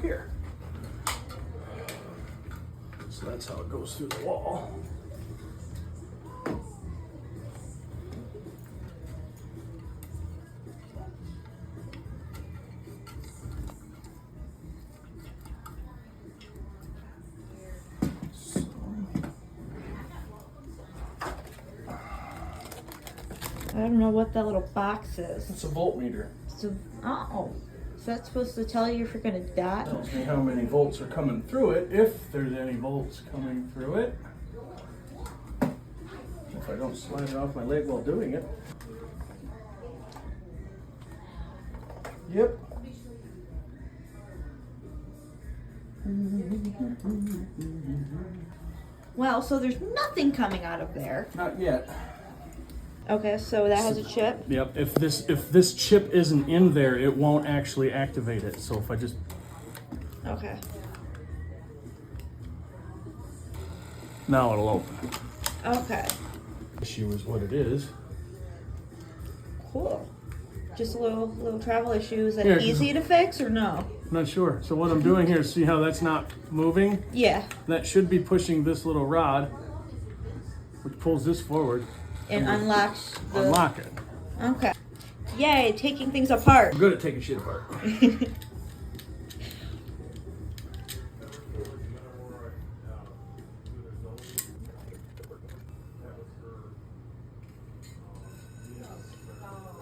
here. So that's how it goes through the wall. I don't know what that little box is. It's a voltmeter. So, is that supposed to tell you if you're gonna die? Tells me how many volts are coming through it, if there's any volts coming through it. If I don't slide it off my leg while doing it. Yep. Well, so there's nothing coming out of there. Not yet. Okay, so that has a chip. Yep. If this chip isn't in there, it won't actually activate it. So if I just Okay. now it'll open. Okay. Issue is what it is. Cool. Just a little travel issue. Is that Yeah, 'cause- easy to fix or no? I'm not sure. So what I'm doing here is see how that's not moving? Yeah. That should be pushing this little rod, which pulls this forward. And unlocks the. Unlock it. Okay. Yay, taking things apart. I'm good at taking shit apart.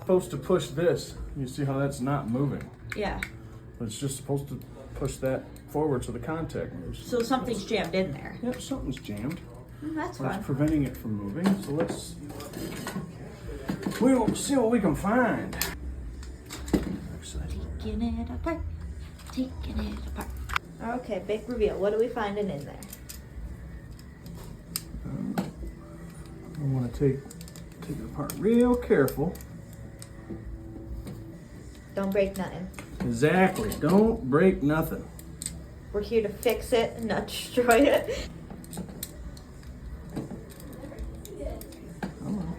Supposed to push this. You see how that's not moving. Yeah. It's just supposed to push that forward so the contact moves. So something's jammed in there. Yep, something's jammed. That's Or it's fun. preventing it from moving. So we'll see what we can find. Taking it apart. Taking it apart. Okay, big reveal. What are we finding in there? I want to take it apart real careful. Don't break nothing. Exactly. Don't break nothing. We're here to fix it and not destroy it. Come on.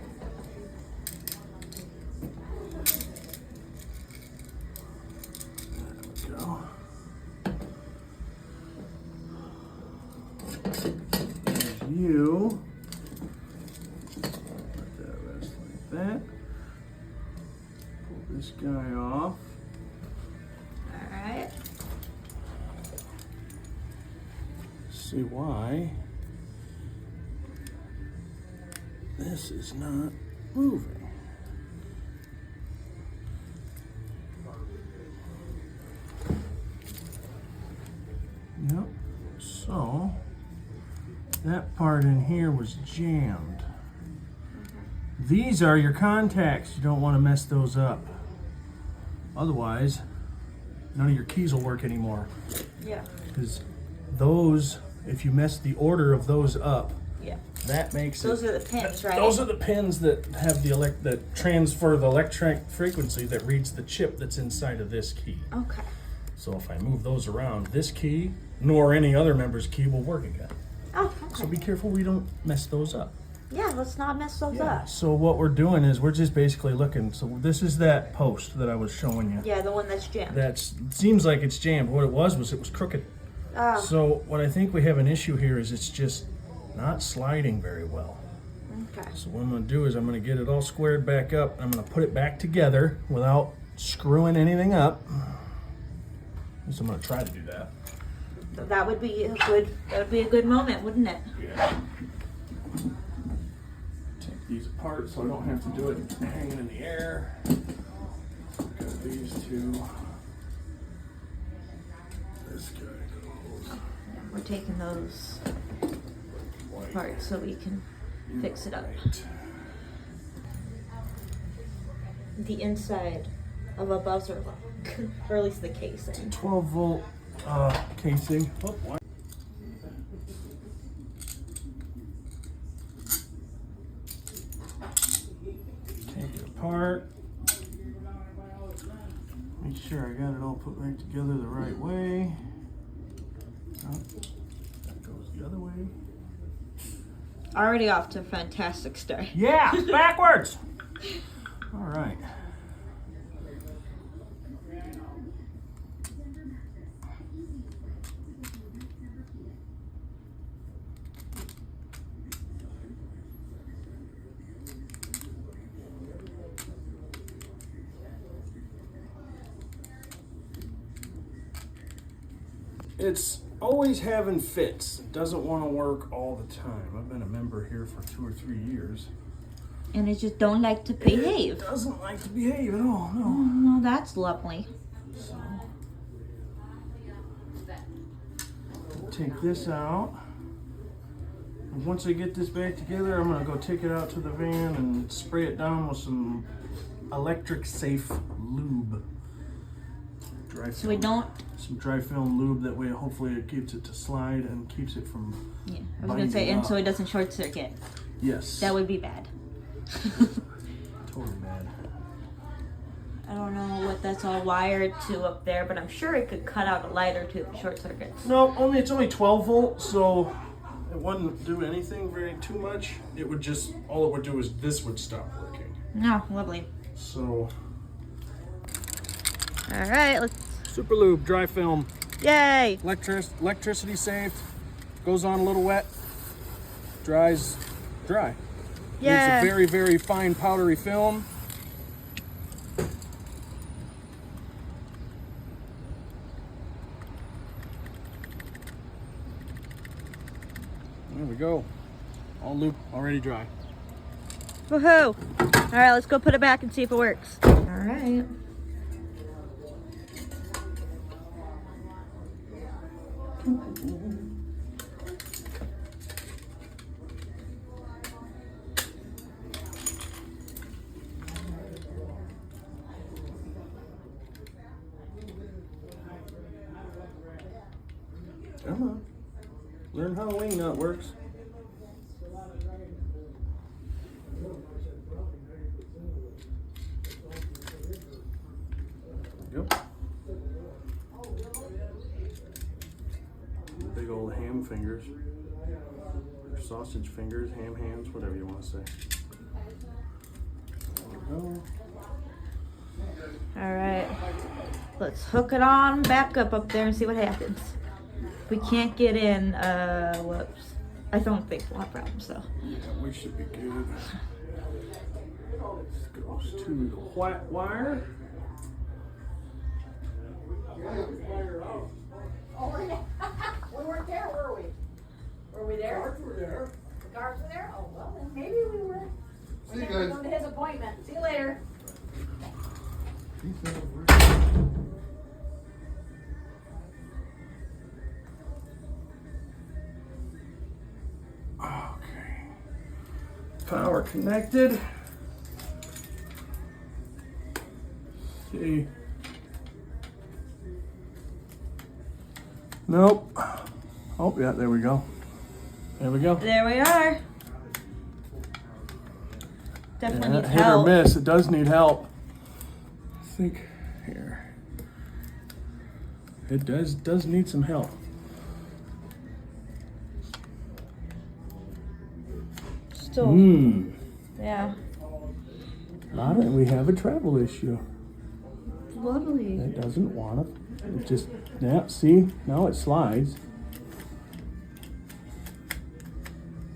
There we go. There's you. Let that rest like that. Pull this guy off. Alright. See why this is not moving. Yep. So that part in here was jammed. These are your contacts. You don't want to mess those up. Otherwise, none of your keys will work anymore. Yeah. Because those, if you mess the order of those up, Yeah. that makes Those it. are the pins, right? Those are the pins that have that transfer the electric frequency that reads the chip that's inside of this key. Okay. So if I move those around, this key nor any other member's key will work again. Oh, So okay. be careful we don't mess those up. Yeah, let's not mess those up. So what we're doing is we're just basically looking. So this is that post that I was showing you. Yeah, the one that's jammed. That seems like it's jammed. What it was crooked. Oh, So what I think we have an issue here is it's just not sliding very well. okay. So what I'm going to do is I'm going to get it all squared back up. I'm going to put it back together without screwing anything up. So I'm going to try to do that. So that would be a good moment, wouldn't it? Yeah. Take these apart so I don't have to do it hanging in the air. Got these two. This guy goes We're taking those white. apart so we can fix it up. Right. The inside of a buzzer lock, or at least the casing. 12 volt casing. Oh, why? Take it apart. Make sure I got it all put back together the right way. Oh, that goes the other way. Already off to a fantastic start. Yeah, backwards. All right. it's always having fits. It doesn't want to work all the time. I've been a member here for 2 or 3 years. And it just don't like to behave. It doesn't like to behave at all, no. Oh, no, that's lovely. So, take this out. And once I get this back together, I'm gonna go take it out to the van and spray it down with some electric safe lube. Dry So we film. don't. Some dry film lube, that way hopefully it keeps it to slide and keeps it from Yeah, I was gonna say, binding and so up. it doesn't short circuit. Yes. That would be bad. Totally bad. I don't know what that's all wired to up there, but I'm sure it could cut out a light or two short circuits. No, it's only 12 volt, so it wouldn't do anything very too much. It would just, all it would do is this would stop working. No, lovely. So, All right, let's. Super Lube dry film, Yay! electricity safe, goes on a little wet, dries dry. Yeah. It's a very, very fine powdery film. There we go. All lube, already dry. Woohoo! All right, let's go put it back and see if it works. All right. Come on. Learn how a wing nut works. Yep. Big old ham fingers. Or sausage fingers, ham hands, whatever you want to say. There we go. All right. Let's hook it on back up there and see what happens. If we can't get in, whoops. I don't think we'll have problems though. Yeah, we should be good. This goes to the white wire. Oh, we weren't there, were we? Were we there? We were there. The guards were there? Oh, well, then maybe we were. See you We're guys. going to his appointment. See you later. Okay. Power connected. See. Nope. Oh, yeah, there we go. There we go. There we are. Definitely Yeah, needs hit help. or miss. It does need help. I think here. It does need some help. Still, yeah. We have a travel issue. Lovely. It doesn't want to. It just, yeah, see, now it slides.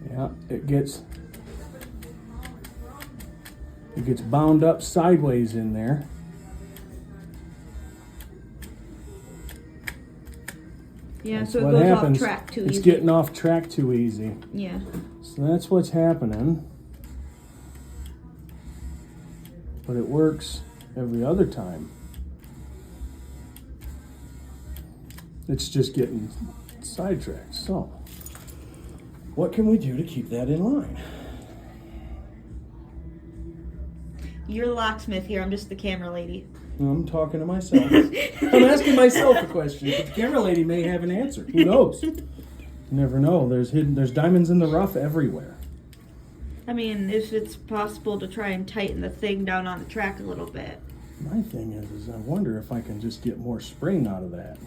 Yeah, it gets bound up sideways in there. Yeah, That's so it what goes happens. off track too It's easy. getting off track too easy. Yeah. So that's what's happening. But it works every other time. It's just getting sidetracked. So, what can we do to keep that in line? You're the locksmith here. I'm just the camera lady. I'm talking to myself. I'm asking myself a question, but the camera lady may have an answer. Who knows? You never know. There's diamonds in the rough everywhere. I mean, if it's possible to try and tighten the thing down on the track a little bit. My thing is I wonder if I can just get more spring out of that.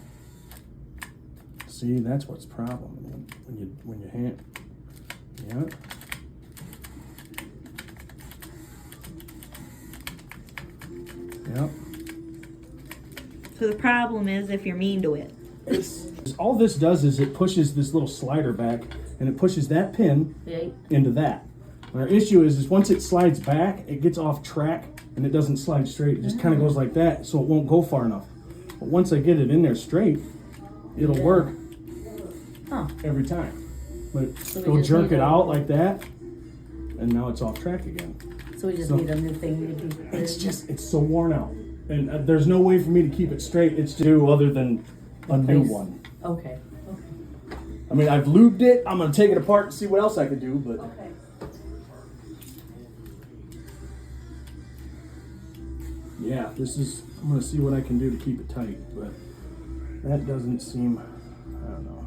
See, that's what's the problem when you hand. Yeah. Yep. So the problem is if you're mean to it. All this does is it pushes this little slider back, and it pushes that pin Right. into that. And our issue is once it slides back, it gets off track and it doesn't slide straight. It just kind of goes like that, so it won't go far enough. But once I get it in there straight, it'll work Huh. every time. But So we go just jerk need it a- out like that, and now it's off track again. So we just So- need a new thing to do. It's so worn out, and there's no way for me to keep it straight. It's to do other than a new Replace. one. Okay. I mean, I've lubed it. I'm gonna take it apart and see what else I can do, but. Okay. Yeah, I'm gonna see what I can do to keep it tight, but that doesn't seem, I don't know.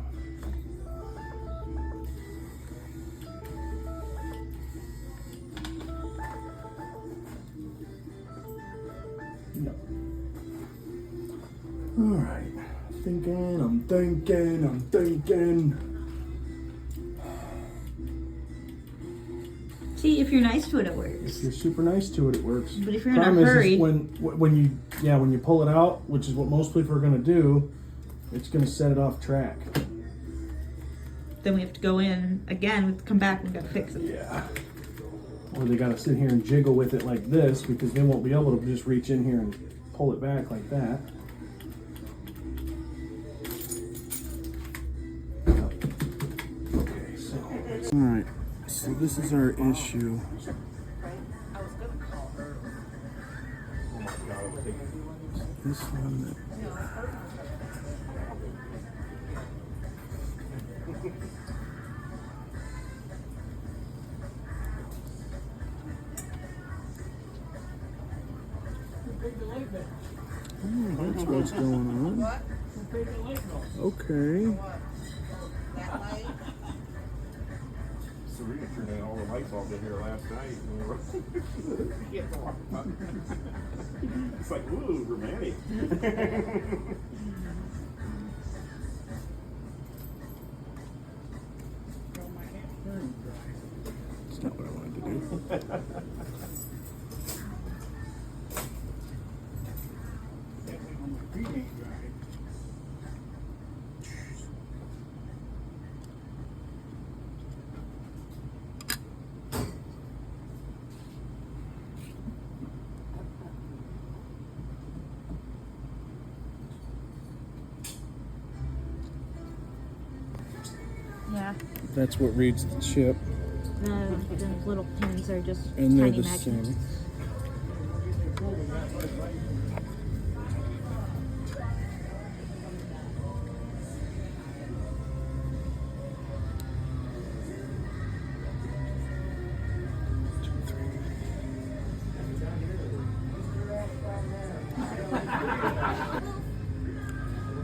No. All right, I'm thinking. See, if you're nice to it, it If works. you're super nice to it, it works. But if you're in a Problem hurry- is when you pull it out, which is what most people are gonna do, it's gonna set it off track. Then we have to go in again. We have to come back and we gotta fix it. Yeah. Or they gotta sit here and jiggle with it like this because they won't be able to just reach in here and pull it back like that. Okay, so. Alright, so this is our issue. This one. That's what's going on. Okay. Serena turned all the lights off in here last night. It's like, ooh, romantic. That's not what I wanted to do. Yeah. That's what reads the chip, The little pins are just and they're tiny the magnets. same.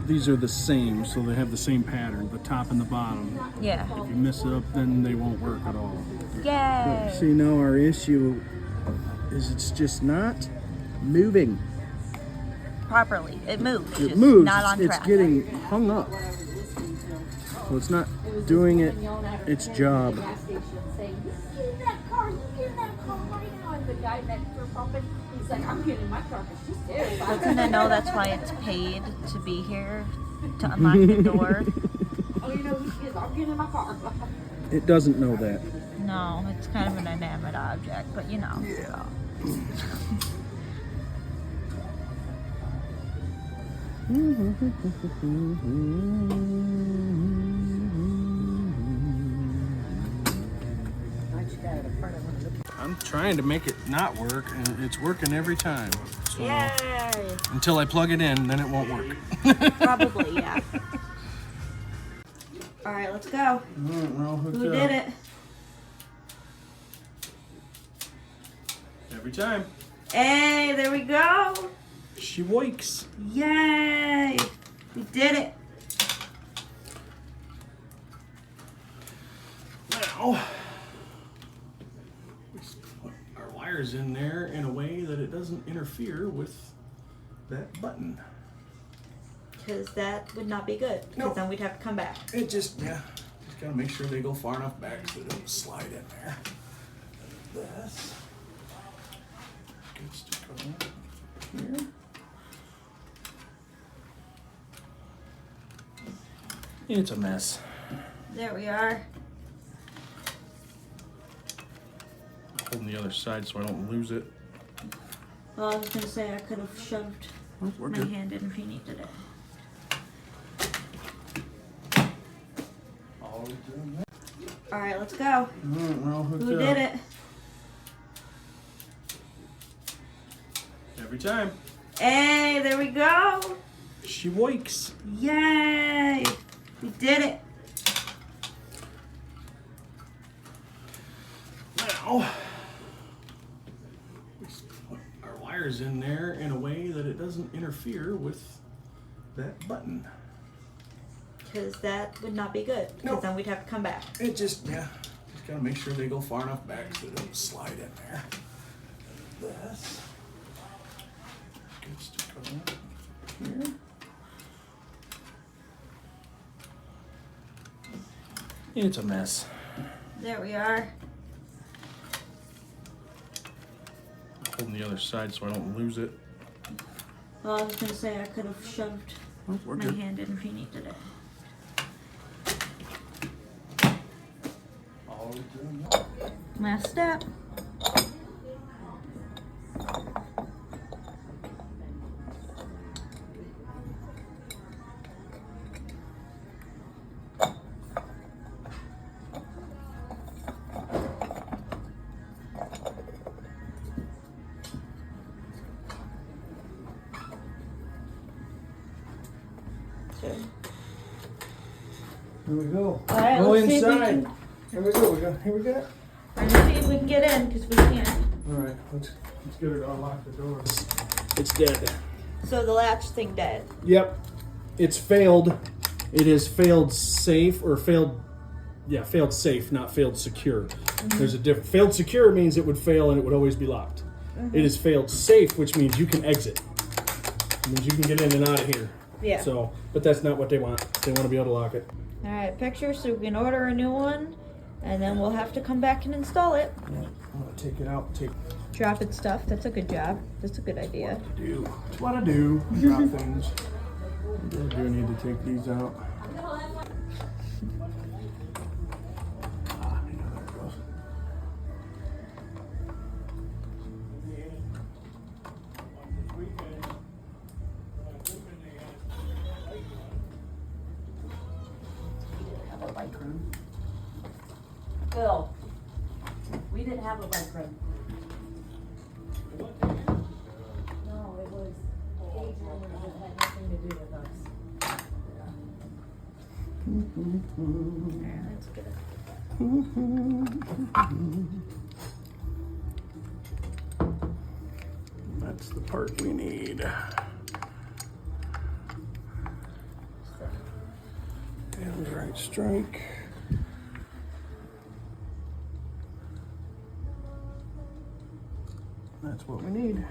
These are the same, so they have the same pattern, the top and the bottom. Yeah. If you mess it up, then they won't work at all. Yay! See, now our issue is it's just not moving. Properly. It moves. It just moves, Not on it's track. getting hung up. So it's not doing its job. Gas station saying, "You get in that car, you get in that car right now." And the guy next to her pumping, he's like, "I'm getting in my car because she's terrified." Doesn't it know that's why it's paid to be here? To unlock the door? Oh, you know who she is? I'm getting in my car. It doesn't know that. No, it's kind of an inanimate object, but you know. Yeah. I'm trying to make it not work, and it's working every time. So Yay! until I plug it in, then it won't work. Probably, yeah. Alright, let's go. Who did it? Every time. Hey, there we go. She wakes. Yay! We did it. Now, let's put our wires in there in a way that it doesn't interfere with that button. Because that would not be good. Because Nope. then we'd have to come back. It just gotta make sure they go far enough back so they don't slide in there. This gets to go here. It's a mess. There we are. Holding the other side so I don't lose it. Well, I was going to say I could have shoved Oh, we're my good. hand in if you needed it. All right, let's go. All right, we're all hooked Who up. did it? Every time. Hey, there we go. She wakes. Yay! We did it. Now, we put our wires in there in a way that it doesn't interfere with that button. Because that would not be good. Because Nope. then we'd have to come back. It just gotta make sure they go far enough back so they don't slide in there. This gets to go here. It's a mess. There we are. Holding the other side so I don't lose it. Well, I was going to say I could have shoved Oh, we're my good. hand in if you needed it. All good. Last step. Good. Here we go. All right, Go let's see if we inside. can- Here we go. Here we go. Let's see if we can get in because we can't. All right, let's get her to unlock the door. It's dead. So the latch thing dead. Yep, it's failed. It is failed safe or failed. Yeah, failed safe, not failed secure. There's a difference. Failed secure means it would fail and it would always be locked. It is failed safe, which means you can exit. It means you can get in and out of here. Yeah. So, but that's not what they want. They want to be able to lock it. All right, picture so we can order a new one, and then we'll have to come back and install it. Yeah, I'm gonna take it out. Dropping stuff. That's a good job. That's a good idea. It's what I do. Drop things. I do need to take these out. Ah, yeah, there it goes. Have a bike room. Phil, we didn't have a bike room. No, it was age rumors that had nothing to do with us. All right, let's get it. That's the part we need. And right strike. That's what we need.